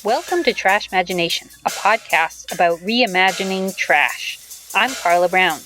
Welcome to Trashmagination, a podcast about reimagining trash. I'm Carla Brown.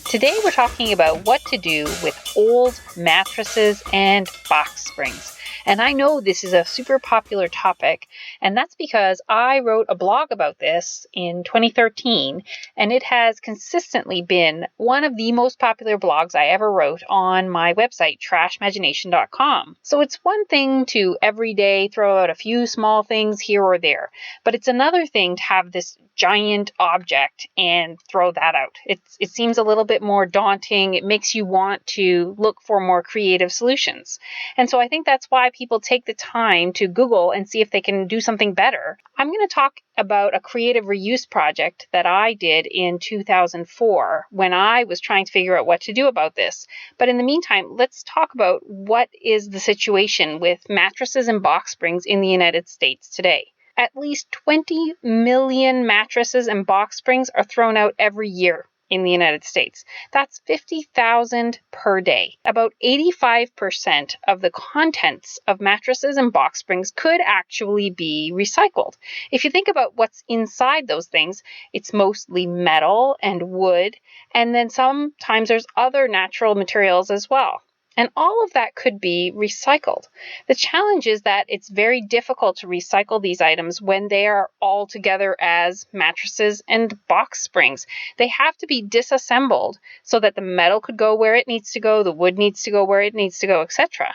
Today we're talking about what to do with old mattresses and box springs. And I know this is a super popular topic, and that's because I wrote a blog about this in 2013, and it has consistently been one of the most popular blogs I ever wrote on my website, trashmagination.com. So it's one thing to every day throw out a few small things here or there, but it's another thing to have this giant object and throw that out. It seems a little bit more daunting. It makes you want to look for more creative solutions. And so I think that's why people take the time to Google and see if they can do something better. I'm going to talk about a creative reuse project that I did in 2004 when I was trying to figure out what to do about this. But in the meantime, let's talk about what is the situation with mattresses and box springs in the United States today. At least 20 million mattresses and box springs are thrown out every year in the United States. That's 50,000 per day. About 85% of the contents of mattresses and box springs could actually be recycled. If you think about what's inside those things, it's mostly metal and wood, and then sometimes there's other natural materials as well. And all of that could be recycled. The challenge is that it's very difficult to recycle these items when they are all together as mattresses and box springs. They have to be disassembled so that the metal could go where it needs to go, the wood needs to go where it needs to go, etc.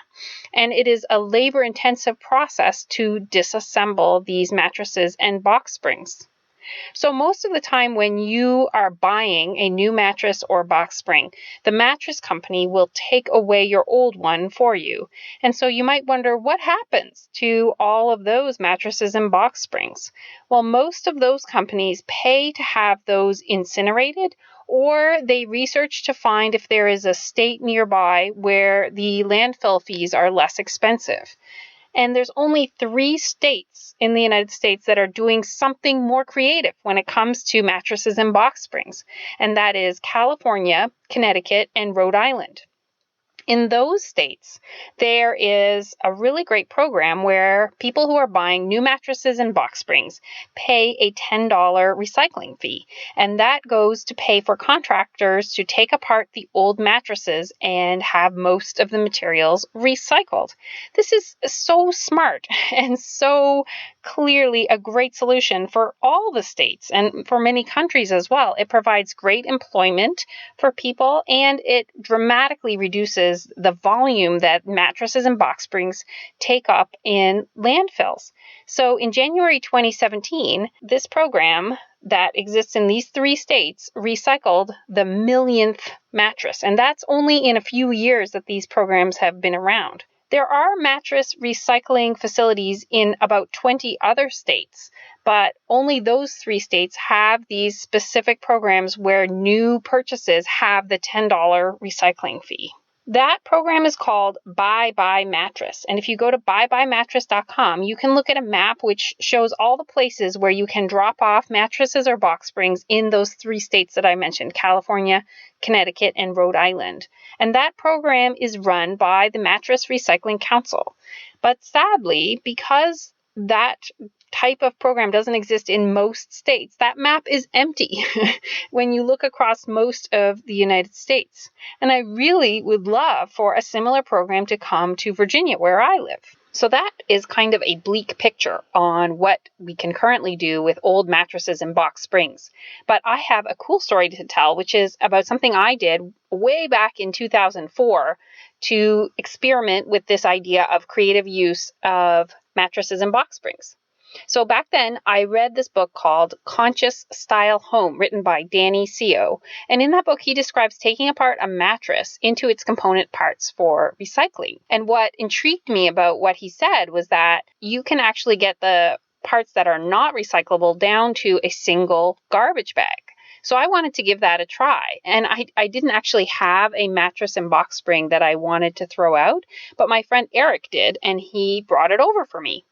And it is a labor-intensive process to disassemble these mattresses and box springs. So most of the time when you are buying a new mattress or box spring, the mattress company will take away your old one for you. And so you might wonder what happens to all of those mattresses and box springs. Well, most of those companies pay to have those incinerated, or they research to find if there is a state nearby where the landfill fees are less expensive. And there's only 3 states in the United States that are doing something more creative when it comes to mattresses and box springs. And that is California, Connecticut, and Rhode Island. In those states, there is a really great program where people who are buying new mattresses and box springs pay a $10 recycling fee. And that goes to pay for contractors to take apart the old mattresses and have most of the materials recycled. This is so smart and so clearly a great solution for all the states and for many countries as well. It provides great employment for people, and it dramatically reduces the volume that mattresses and box springs take up in landfills. So in January 2017, this program that exists in these 3 states recycled the millionth mattress. And that's only in a few years that these programs have been around. There are mattress recycling facilities in about 20 other states, but only those 3 states have these specific programs where new purchases have the $10 recycling fee. That program is called Bye Bye Mattress. And if you go to buybuymattress.com, you can look at a map which shows all the places where you can drop off mattresses or box springs in those 3 states that I mentioned, California, Connecticut, and Rhode Island. And that program is run by the Mattress Recycling Council. But sadly, because that type of program doesn't exist in most states, that map is empty when you look across most of the United States. And I really would love for a similar program to come to Virginia, where I live. So that is kind of a bleak picture on what we can currently do with old mattresses and box springs. But I have a cool story to tell, which is about something I did way back in 2004 to experiment with this idea of creative use of mattresses and box springs. So back then, I read this book called Conscious Style Home, written by Danny Seo. And in that book, he describes taking apart a mattress into its component parts for recycling. And what intrigued me about what he said was that you can actually get the parts that are not recyclable down to a single garbage bag. So I wanted to give that a try. And I didn't actually have a mattress and box spring that I wanted to throw out, but my friend Eric did, and he brought it over for me.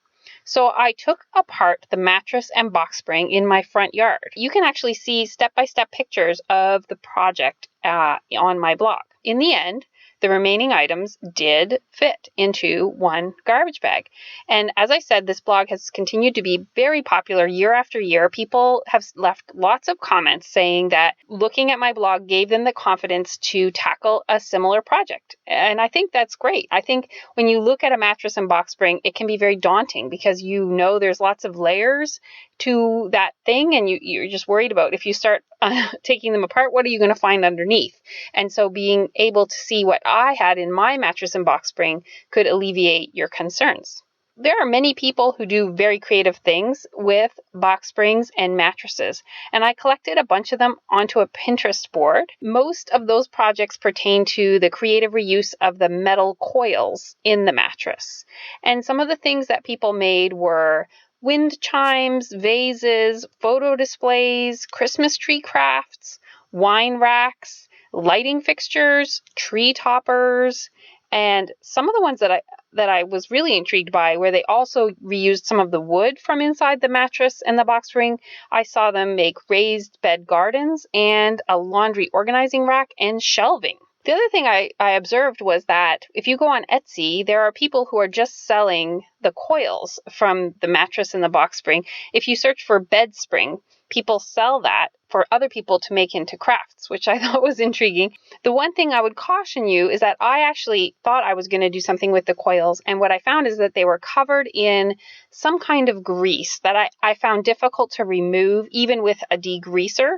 So I took apart the mattress and box spring in my front yard. You can actually see step-by-step pictures of the project on my blog. In the end, the remaining items did fit into one garbage bag. And as I said, this blog has continued to be very popular year after year. People have left lots of comments saying that looking at my blog gave them the confidence to tackle a similar project. And I think that's great. I think when you look at a mattress and box spring, it can be very daunting because you know there's lots of layers to that thing, and you're just worried about if you start taking them apart, what are you going to find underneath? And so being able to see what I had in my mattress and box spring could alleviate your concerns. There are many people who do very creative things with box springs and mattresses, and I collected a bunch of them onto a Pinterest board. Most of those projects pertain to the creative reuse of the metal coils in the mattress. And some of the things that people made were wind chimes, vases, photo displays, Christmas tree crafts, wine racks, lighting fixtures, tree toppers, and some of the ones that I was really intrigued by, where they also reused some of the wood from inside the mattress and the box spring. I saw them make raised bed gardens and a laundry organizing rack and shelving. The other thing I observed was that if you go on Etsy, there are people who are just selling the coils from the mattress and the box spring. If you search for bed spring, people sell that for other people to make into crafts, which I thought was intriguing. The one thing I would caution you is that I actually thought I was going to do something with the coils, and what I found is that they were covered in some kind of grease that I found difficult to remove, even with a degreaser,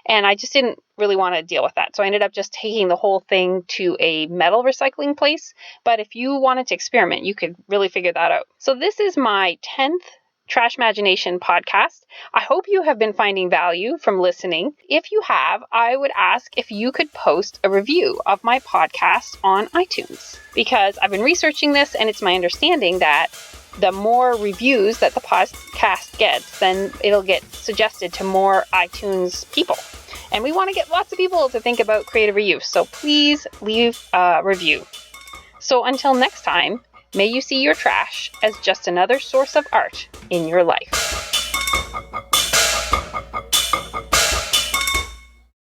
and I just didn't really want to deal with that. So I ended up just taking the whole thing to a metal recycling place. But if you wanted to experiment, you could really figure that out. So this is my 10th Trashmagination podcast. I hope you have been finding value from listening. If you have, I would ask if you could post a review of my podcast on iTunes, because I've been researching this and it's my understanding that the more reviews that the podcast gets, then it'll get suggested to more iTunes people. And we want to get lots of people to think about creative reuse. So please leave a review. So until next time, may you see your trash as just another source of art in your life.